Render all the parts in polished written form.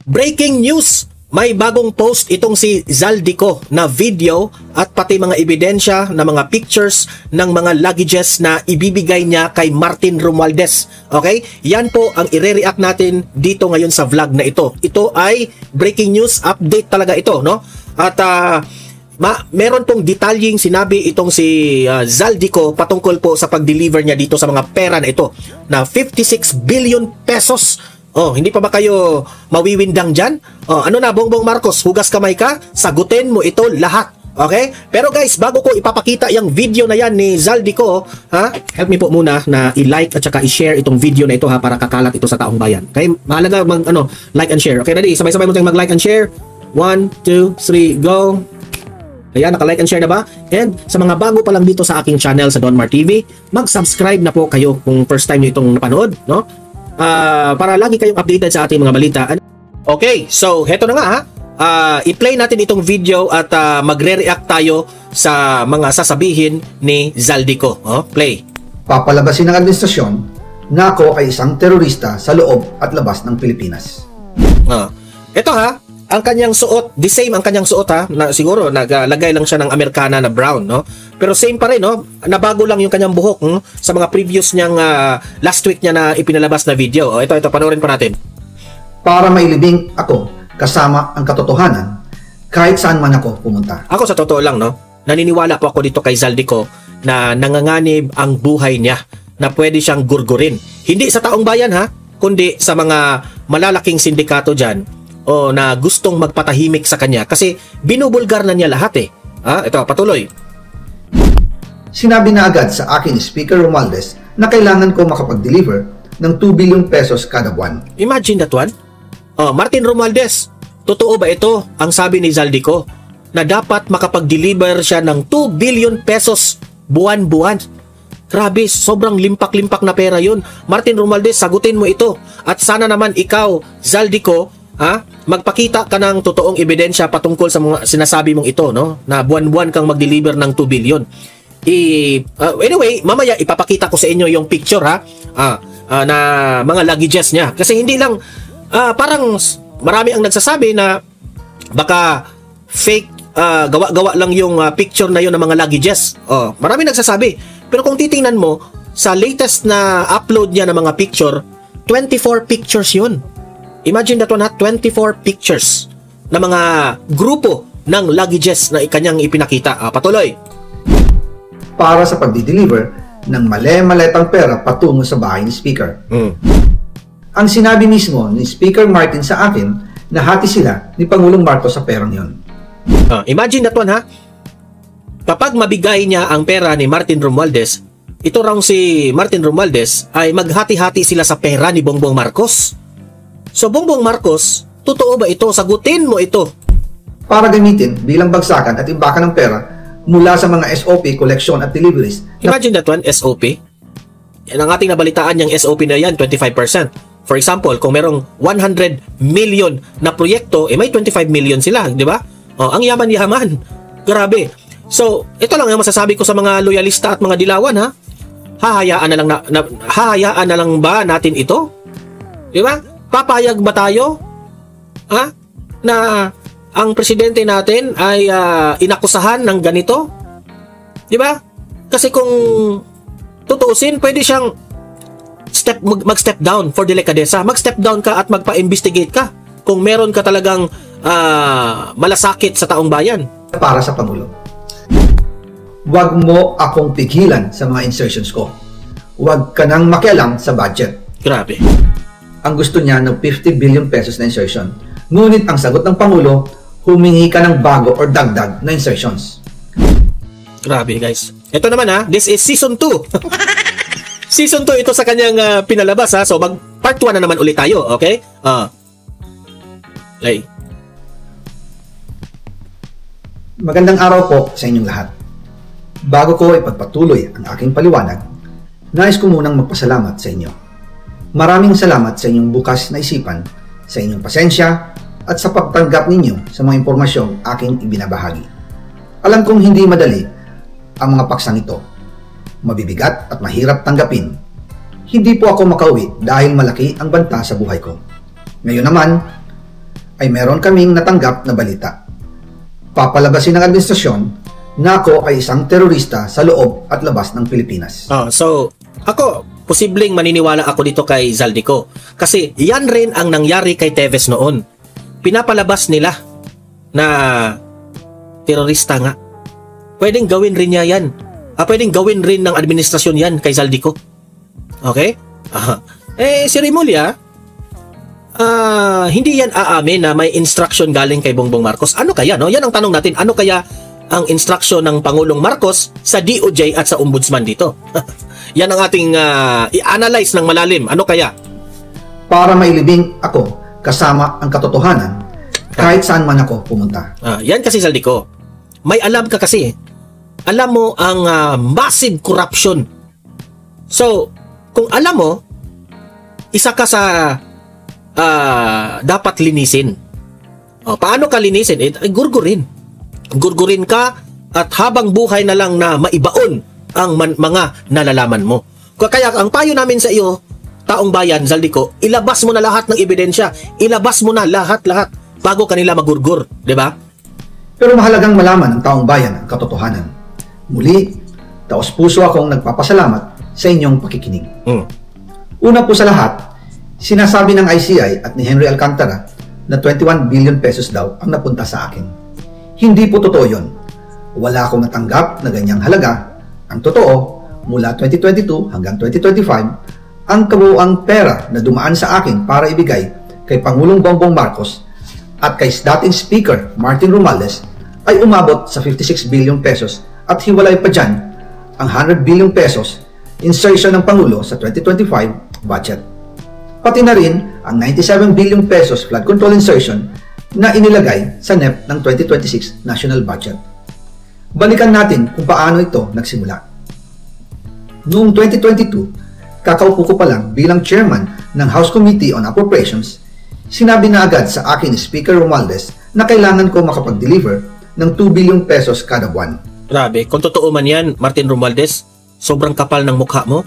Breaking news! May bagong post itong si Zaldico na video at pati mga ebidensya na mga pictures ng mga luggages na ibibigay niya kay Martin Romualdez. Okay? Yan po ang ire-react natin dito ngayon sa vlog na ito. Ito ay breaking news update talaga ito, no? At meron pong detalyeng sinabi itong si Zaldico patungkol po sa pag-deliver niya dito sa mga pera na ito na 56 billion pesos. Oh, hindi pa ba kayo mawiwindang dyan? Oh, ano na, Bongbong Marcos, hugas kamay ka, sagutin mo ito lahat. Okay? Pero guys, bago ko ipapakita yung video na yan ni Zaldico, help me po muna na i-like at saka i-share itong video na ito para kakalat ito sa taong bayan. Okay? Mahalaga like and share. Okay, ready? Sabay-sabay mo tayong mag-like and share. 1, 2, 3, go! Ayan, naka-like and share na ba? And sa mga bago pa lang dito sa aking channel sa Donmar TV, mag-subscribe na po kayo kung first time nyo itong napanood, no? Para lagi kayong updated sa ating mga balita. Okay, so heto na nga i-play natin itong video at magre-react tayo sa mga sasabihin ni Zaldico. Play. Papalabasin ng administrasyon na ako ay isang terorista sa loob at labas ng Pilipinas. Ito ang kanyang suot, the same ang kanyang suot na siguro naglagay lang siya ng Americana na brown, no? Pero same pa rin, no? Nabago lang yung kanyang buhok sa mga previous niyang last week niya na ipinalabas na video. Ito panoorin pa natin. Para mailibing ako kasama ang katotohanan kahit saan man ako pumunta. Ako sa totoo lang, no? Naniniwala po ako dito kay Zaldico na nanganganib ang buhay niya na pwede siyang gurgurin. Hindi sa taong bayan kundi sa mga malalaking sindikato dyan na gustong magpatahimik sa kanya kasi binubulgar na niya lahat Ito, patuloy. Sinabi na agad sa akin ni Speaker Romualdez na kailangan ko makapag-deliver ng 2 billion pesos kada buwan. Imagine that one. Martin Romualdez, totoo ba ito ang sabi ni Zaldico na dapat makapag-deliver siya ng 2 billion pesos buwan-buwan? Grabe, sobrang limpak-limpak na pera yun. Martin Romualdez, sagutin mo ito. At sana naman ikaw, Zaldico, magpakita ka ng totoong ebidensya patungkol sa mga sinasabi mong ito, no? Na buwan-buwan kang mag-deliver ng 2 billion. Anyway, mamaya ipapakita ko sa inyo yung picture na mga luggages niya. Kasi hindi lang parang marami ang nagsasabi na baka fake gawa-gawa lang yung picture na yun ng mga luggages. Marami nagsasabi. Pero kung titingnan mo sa latest na upload niya ng mga picture, 24 pictures yun. Imagine that one 24 pictures na mga grupo ng luggages na kanyang ipinakita. Patuloy. Para sa pagdi-deliver ng mali-maletang pera patungo sa bahay ni Speaker. Ang sinabi mismo ni Speaker Martin sa akin na hati sila ni Pangulong Marcos sa perang yon. Imagine that one Kapag mabigay niya ang pera ni Martin Romualdez, ito raw si Martin Romualdez ay maghati-hati sila sa pera ni Bongbong Marcos. So Bongbong Marcos, totoo ba ito? Sagutin mo ito. Para gamitin bilang bagsakan at imbakan ng pera mula sa mga SOP, collection at deliveries. Imagine that one, SOP. Yan ang ating nabalitaan yung SOP na yan, 25%. For example, kung merong 100 million na proyekto, may 25 million sila, di ba? Ang yaman-yaman. Grabe. So, ito lang ang masasabi ko sa mga loyalista at mga dilawan, Hahayaan na lang ba natin ito? Di ba? Papayag ba tayo? Na ang presidente natin ay inakusahan ng ganito? Di ba? Kasi kung tutuusin, pwede siyang mag-step down for delikadesa. Mag-step down ka at magpa-investigate ka kung meron ka talagang malasakit sa taong bayan. Para sa Pangulo. Huwag mo akong pigilan sa mga insertions ko. Huwag ka nang makialam sa budget. Grabe. Ang gusto niya ng 50 billion pesos na insertion. Ngunit ang sagot ng Pangulo, humingi ka ng bago or dagdag na insertions. Grabe guys. Ito naman this is season 2. Season 2 ito sa kanyang pinalabas So part 1 na naman ulit tayo, okay? Play. Magandang araw po sa inyong lahat. Bago ko ipagpatuloy ang aking paliwanag, nais ko munang magpasalamat sa inyo. Maraming salamat sa inyong bukas na isipan, sa inyong pasensya, at sa pagtanggap ninyo sa mga impormasyong aking ibinabahagi. Alam kong hindi madali ang mga paksang ito. Mabibigat at mahirap tanggapin. Hindi po ako makauwi dahil malaki ang banta sa buhay ko. Ngayon naman, ay meron kaming natanggap na balita. Papalabasin ng administrasyon na ako ay isang terorista sa loob at labas ng Pilipinas. So, ako, posibleng maniniwala ako dito kay Zaldico. Kasi yan rin ang nangyari kay Teves noon. Pinapalabas nila na terorista nga. Pwedeng gawin rin niya yan. Pwedeng gawin rin ng administrasyon yan kay Zaldico. Okay? Si Remulla, hindi yan aamin na may instruction galing kay Bongbong Marcos. Ano kaya, no? Yan ang tanong natin. Ano kaya ang instruction ng Pangulong Marcos sa DOJ at sa Ombudsman dito? Yan ang ating i-analyze ng malalim. Ano kaya? Para mailibing ako kasama ang katotohanan kahit saan man ako pumunta. Yan kasi, Zaldico. May alam ka kasi. Alam mo ang massive corruption. So, kung alam mo, isa ka sa dapat linisin. Paano ka linisin? Gurgurin. Gurgurin ka at habang buhay na lang na maibaon ang mga nalalaman mo. Kaya ang payo namin sa iyo, taong bayan, Zaldico, ilabas mo na lahat ng ebidensya. Ilabas mo na lahat-lahat bago kanila magurgur. Diba? Pero mahalagang malaman ng taong bayan ang katotohanan. Muli, taos puso akong nagpapasalamat sa inyong pakikinig. Una po sa lahat, sinasabi ng ICI at ni Henry Alcantara na 21 billion pesos daw ang napunta sa akin. Hindi po totoo yun. Wala akong natanggap na ganyang halaga. Ang totoo, mula 2022 hanggang 2025, ang kabuuang pera na dumaan sa akin para ibigay kay Pangulong Bongbong Marcos at kay dating Speaker Martin Romualdez ay umabot sa 56 billion pesos at hiwalay pa dyan ang 100 billion pesos insertion ng Pangulo sa 2025 budget. Pati na rin ang 97 billion pesos flood control insertion na inilagay sa NEP ng 2026 national budget. Balikan natin kung paano ito nagsimula. Noong 2022, kakaupo ko pa lang bilang chairman ng House Committee on Appropriations, sinabi na agad sa akin ni Speaker Romualdez na kailangan ko makapag-deliver ng 2 billion pesos kada buwan. Grabe, kung totoo man yan, Martin Romualdez, sobrang kapal ng mukha mo.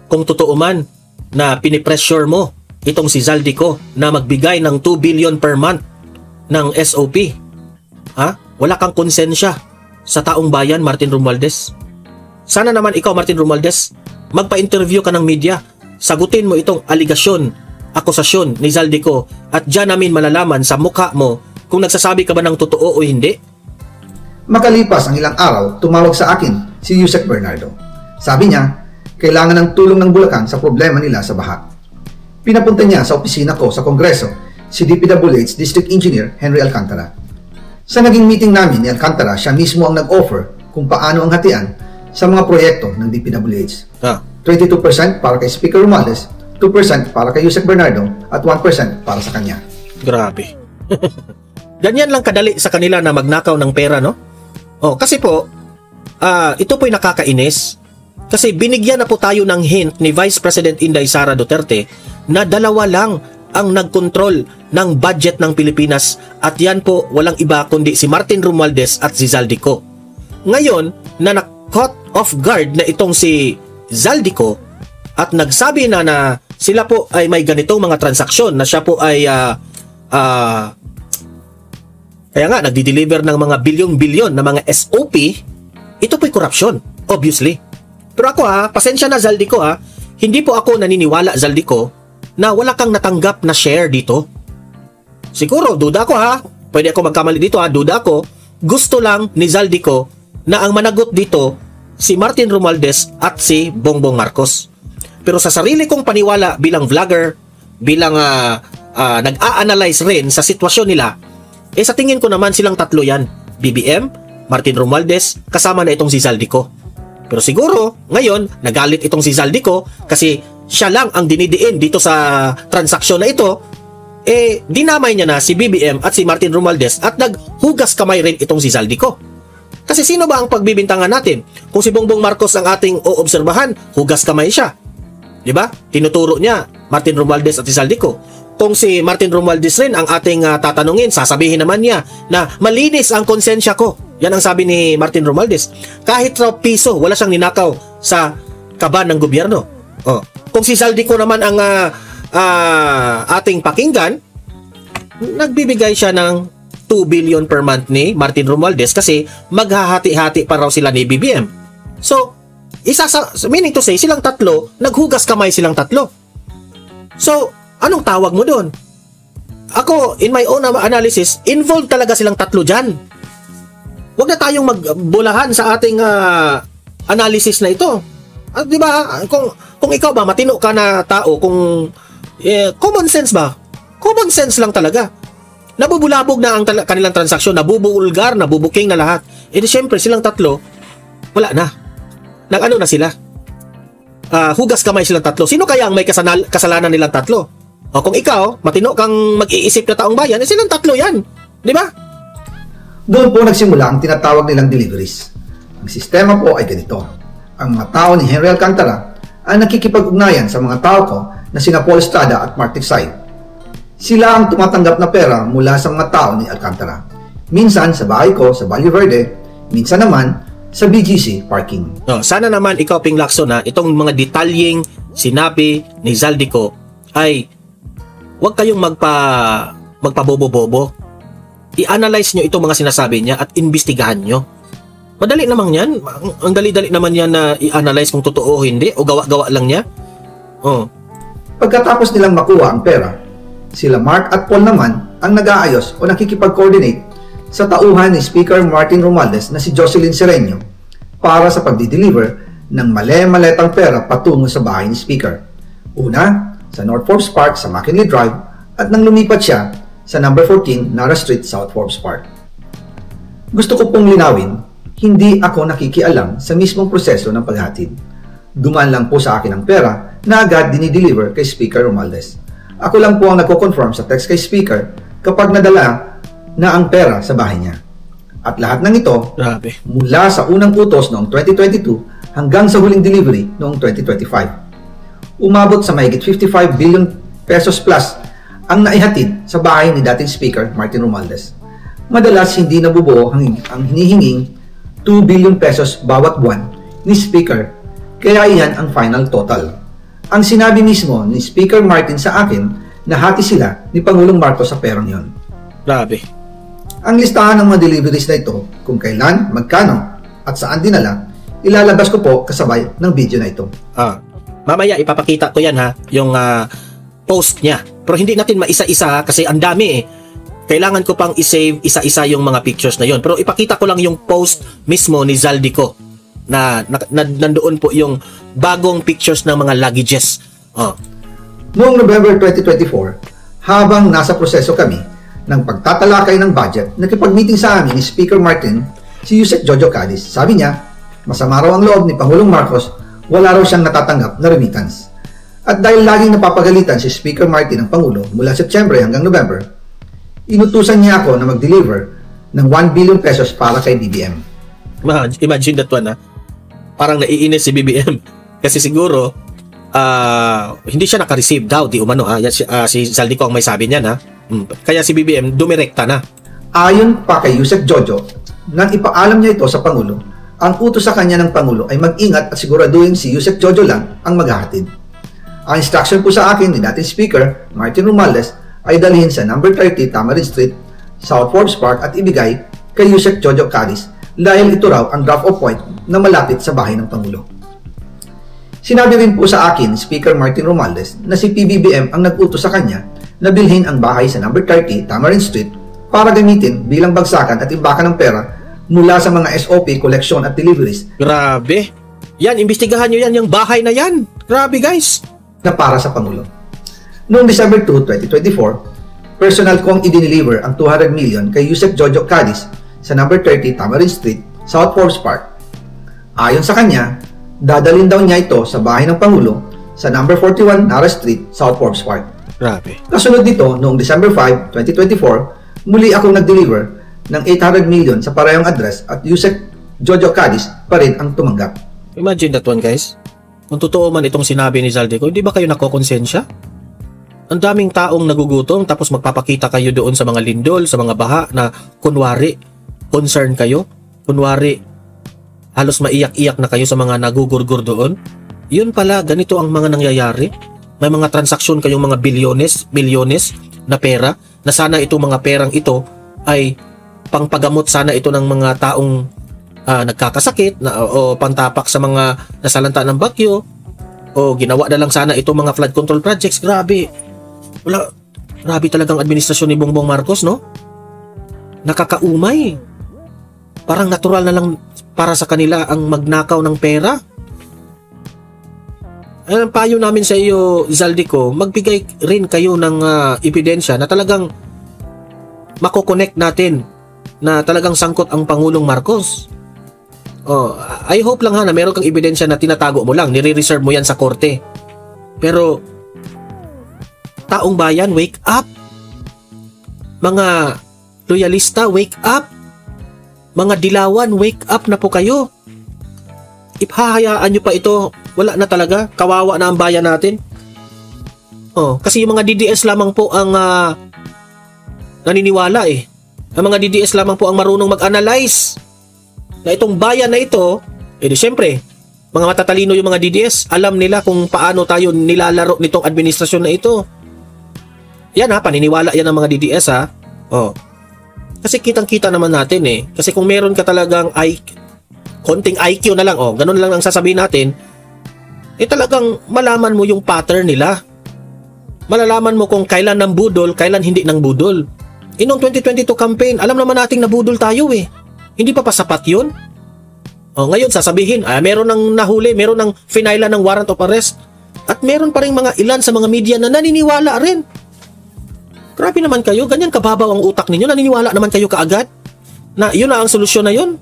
Kung totoo man na pinipressure mo itong si Zaldico na magbigay ng 2 billion per month ng SOP, wala kang konsensya sa taong bayan, Martin Romualdez. Sana naman ikaw, Martin Romualdez, magpa-interview ka ng media, sagutin mo itong aligasyon, akusasyon ni Zaldico at dyan namin malalaman sa mukha mo kung nagsasabi ka ba ng totoo o hindi. Makalipas ang ilang araw, tumawag sa akin si Yusek Bernardo. Sabi niya, kailangan ng tulong ng Bulacan sa problema nila sa baha. Pinapunta niya sa opisina ko sa Kongreso si DPWH District Engineer Henry Alcantara. Sa naging meeting namin ni Alcantara, siya mismo ang nag-offer kung paano ang hatian sa mga proyekto ng DPWH. 22% para kay Speaker Romualdez, 2% para kay Yusek Bernardo at 1% para sa kanya. Grabe. Ganyan lang kadali sa kanila na magnakaw ng pera, no? Kasi po, ito po'y nakakainis. Kasi binigyan na po tayo ng hint ni Vice President Inday Sara Duterte na dalawa lang ang nagkontrol ng budget ng Pilipinas at yan po walang iba kundi si Martin Romualdez at si Zaldico. Ngayon, na na-caught off guard na itong si Zaldico at nagsabi na sila po ay may ganitong mga transaksyon na siya po ay kaya nga, nagdi-deliver ng mga bilyon-bilyon na mga SOP, ito po'y corruption, obviously. Pero ako pasensya na Zaldico hindi po ako naniniwala, Zaldico, na wala kang natanggap na share dito. Siguro, duda ko pwede ako magkamali dito duda ko, gusto lang ni Zaldico na ang managot dito si Martin Romualdez at si Bongbong Marcos. Pero sa sarili kong paniwala bilang vlogger, bilang nag-a-analyze rin sa sitwasyon nila, sa tingin ko naman silang tatlo yan. BBM, Martin Romualdez, kasama na itong si Zaldico. Pero siguro, ngayon, nagalit itong si Zaldico kasi siya lang ang dinidiin dito sa transaksyon na ito, dinamay niya na si BBM at si Martin Romualdez at naghugas kamay rin itong si Zaldico. Kasi sino ba ang pagbibintangan natin? Kung si Bongbong Marcos ang ating oobserbahan, hugas kamay siya. Diba? Tinuturo niya Martin Romualdez at si Zaldico. Kung si Martin Romualdez rin ang ating tatanungin, sasabihin naman niya na malinis ang konsensya ko. Yan ang sabi ni Martin Romualdez. Kahit raw piso, wala siyang ninakaw sa kaban ng gobyerno. Kung si Zaldico naman ang ating pakinggan, nagbibigay siya ng 2 billion per month ni Martin Romualdez kasi maghahati-hati pa raw sila ni BBM. So, meaning to say, silang tatlo, naghugas kamay silang tatlo. So, anong tawag mo doon? Ako, in my own analysis, involved talaga silang tatlo dyan. Huwag na tayong magbulahan sa ating analysis na ito. Di ba? Kung ikaw ba, matino ka na tao, kung common sense ba? Common sense lang talaga. Nabubulabog na ang kanilang transaksyon, nabubulgar, nabubuking na lahat. Di syempre, silang tatlo, wala na. Nag-ano na sila? Hugas kamay silang tatlo. Sino kaya ang may kasalanan nilang tatlo? O kung ikaw, matino kang mag-iisip na taong bayan, silang tatlo yan. Di ba? Doon po nagsimula ang tinatawag nilang deliveries. Ang sistema po ay ganito. Ang mga tao ni Henry Alcantara ang nakikipag-ugnayan sa mga tao ko na sina Paul Estrada at Mark Ticsay. Sila ang tumatanggap na pera mula sa mga tao ni Alcantara. Minsan sa bahay ko sa Valle Verde, minsan naman sa BGC parking. Sana naman ikaw, Ping Lacson, itong mga detalyeng sinabi ni Zaldico ay huwag kayong magpabobo-bobo. I-analyze nyo itong mga sinasabi niya at imbestigahan nyo. Madali naman yan. Ang dali-dali naman yan na i-analyze kung totoo o hindi o gawa-gawa lang niya. Pagkatapos nilang makuha ang pera, sila Mark at Paul naman ang nag-aayos o nakikipag-coordinate sa tauhan ni Speaker Martin Romualdez na si Jocelyn Sereno para sa pagdi-deliver ng male-maletang pera patungo sa bahay ni Speaker. Una, sa North Forbes Park sa McKinley Drive at nang lumipat siya sa number 14 Nara Street, South Forbes Park. Gusto ko pong linawin, hindi ako nakikialam sa mismong proseso ng paghatid. Dumaan lang po sa akin ang pera na agad dinideliver kay Speaker Romualdez. Ako lang po ang nagko-confirm sa text kay Speaker kapag nadala na ang pera sa bahay niya. At lahat ng ito, grabe, mula sa unang utos noong 2022 hanggang sa huling delivery noong 2025. Umabot sa mahigit 55 billion pesos plus ang naihatid sa bahay ni dating Speaker Martin Romualdez. Madalas hindi nabubuo ang hinihinging 2 billion pesos bawat buwan ni Speaker, kaya iyan ang final total. Ang sinabi mismo ni Speaker Martin sa akin na hati sila ni Pangulong Marcos sa perang yon. Grabe. Ang listahan ng mga deliveries na ito, kung kailan, magkano, at saan dinala, ilalabas ko po kasabay ng video na ito. Mamaya ipapakita ko yan yung post niya. Pero hindi natin maisa-isa kasi ang dami eh. Kailangan ko pang i-save isa-isa yung mga pictures na yon. Pero ipakita ko lang yung post mismo ni Zaldico na nandoon po yung bagong pictures ng mga luggages. Noong November 2024, habang nasa proseso kami ng pagtatalakay ng budget, nakipag-meeting sa amin ni Speaker Martin si Yusek Jojo Cadiz. Sabi niya, masama raw ang loob ni Pangulong Marcos, wala raw siyang natatanggap na remittance. At dahil laging napapagalitan si Speaker Martin ng Pangulo mula September hanggang November, inutusan niya ako na mag-deliver ng 1 billion pesos para kay BBM. Imagine that one parang naiinis si BBM kasi siguro hindi siya naka-receive daw, di umano si Zaldico ang may sabi niya na. Kaya si BBM dumirekta na. Ayon pa kay Yusek Jojo, nang ipaalam niya ito sa Pangulo, ang utos sa kanya ng Pangulo ay mag-ingat at siguraduhin si Yusek Jojo lang ang maghahatid. Ang instruction po sa akin ni dating Speaker Martin Romualdez ay dalhin sa number 30 Tamarind Street, South Forbes Park at ibigay kay Yusek Jojo Cadiz dahil ito raw ang drop-off point na malapit sa bahay ng Pangulo. Sinabi rin po sa akin Speaker Martin Romualdez na si PBBM ang nag-utos sa kanya na bilhin ang bahay sa number 30 Tamarind Street para gamitin bilang bagsakan at imbakan ng pera mula sa mga SOP, collection at deliveries. Grabe! Yan, imbestigahan nyo yan, yung bahay na yan. Grabe guys! Na para sa Pangulo. Noong December 2, 2024, personal kong i-deliver ang 200 million kay Yusek Jojo Cadiz sa number 30 Tamarind Street, South Forbes Park. Ayon sa kanya, dadalhin daw niya ito sa bahay ng Pangulo sa number 41 Nara Street, South Forbes Park. Grabe. Kasunod dito, noong December 5, 2024, muli akong nag-deliver ng 800 million sa parehong address at Yusek Jojo Cadiz pa rin ang tumanggap. Imagine that one guys. Kung totoo man itong sinabi ni Zaldico, hindi ba kayo nakokonsensya? Ang daming taong nagugutom tapos magpapakita kayo doon sa mga lindol, sa mga baha na kunwari concern kayo, kunwari halos maiyak-iyak na kayo sa mga nagugurgur doon. Yun pala, ganito ang mga nangyayari. May mga transaksyon kayong mga bilyones, milyones na pera na sana itong mga perang ito ay pangpagamot sana ito ng mga taong nagkakasakit o pantapak sa mga nasalanta ng bagyo, o ginawa na lang sana itong mga flood control projects. Grabe talagang administrasyon ni Bongbong Marcos, no? Nakakaumay. Parang natural na lang para sa kanila ang magnakaw ng pera. Ang payo namin sa iyo, Zaldico, magbigay rin kayo ng ebidensya na talagang mako-connect natin na talagang sangkot ang Pangulong Marcos. I hope lang na meron kang ebidensya na tinatago mo lang, nire-reserve mo yan sa korte. Pero taong bayan, wake up. Mga loyalista, wake up. Mga dilawan, wake up na po kayo. Ipahayaan nyo pa ito, wala na talaga, kawawa na ang bayan natin. Kasi yung mga DDS lamang po ang naniniwala eh. Ang mga DDS lamang po ang marunong mag-analyze na itong bayan na ito, di syempre, mga matatalino yung mga DDS, alam nila kung paano tayo nilalaro nitong administrasyon na ito. Yan paniniwala yan ng mga DDS Kasi kitang-kita naman natin eh. Kasi kung meron ka talagang konting IQ na lang, ganun lang ang sasabihin natin, talagang malaman mo yung pattern nila. Malalaman mo kung kailan ng budol, kailan hindi ng budol. Noong 2022 campaign, alam naman nating nabudol tayo eh. Hindi pa sapat yun? Ngayon sasabihin, meron ng nahuli, meron ng finailan ng warrant of arrest, at meron pa rin mga ilan sa mga media na naniniwala rin. Grabe naman kayo, ganyan kababaw ang utak ninyo, naniniwala naman kayo kaagad na yun na ang solusyon na yun.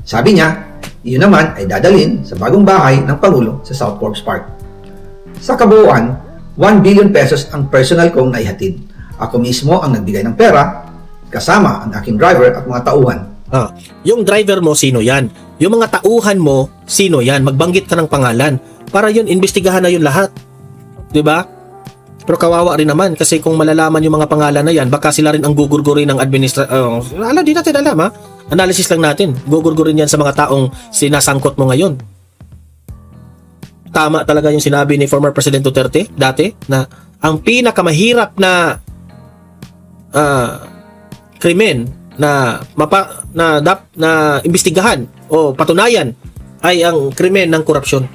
Sabi niya, iyon naman ay dadalhin sa bagong bahay ng Pangulo sa South Forbes Park. Sa kabuuan, 1 billion pesos ang personal kong naihatid. Ako mismo ang nagbigay ng pera, kasama ang aking driver at mga tauhan. Yung driver mo, sino yan? Yung mga tauhan mo, sino yan? Magbanggit ka ng pangalan. Para yun, imbestigahan na yun lahat. Diba? Pero kawawa rin naman kasi kung malalaman yung mga pangalan na yan, baka sila rin ang gugurgurin ng di natin alam Analysis lang natin. Gugurgurin yan sa mga taong sinasangkot mo ngayon. Tama talaga yung sinabi ni former President Duterte dati na ang pinakamahirap na krimen na imbestigahan o patunayan ay ang krimen ng korupsyon.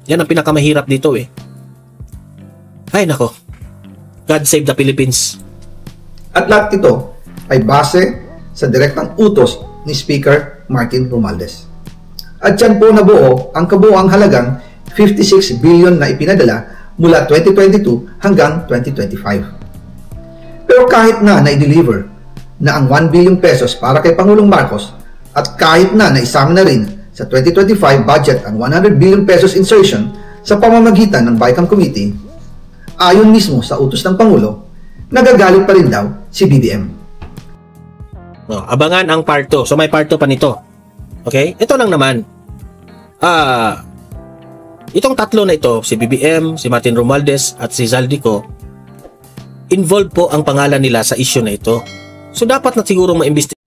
Yan ang pinakamahirap dito eh. Ay nako, God save the Philippines. At lahat ito ay base sa direktang utos ni Speaker Martin Romualdez. At dyan po nabuo ang kabuuang halagang 56 billion na ipinadala mula 2022 hanggang 2025. Pero kahit na i-deliver na ang 1 billion pesos para kay Pangulong Marcos at kahit na naisama na rin sa 2025 budget ang 100 billion pesos insertion sa pamamagitan ng BICAM Committee, ayon mismo sa utos ng Pangulo, nagagalit pa rin daw si BBM. Abangan ang part 2. So may part 2 pa nito. Okay? Ito lang naman. Itong tatlo na ito, si BBM, si Martin Romualdez at si Zaldico, involved po ang pangalan nila sa issue na ito. So dapat na siguro maimbestigahan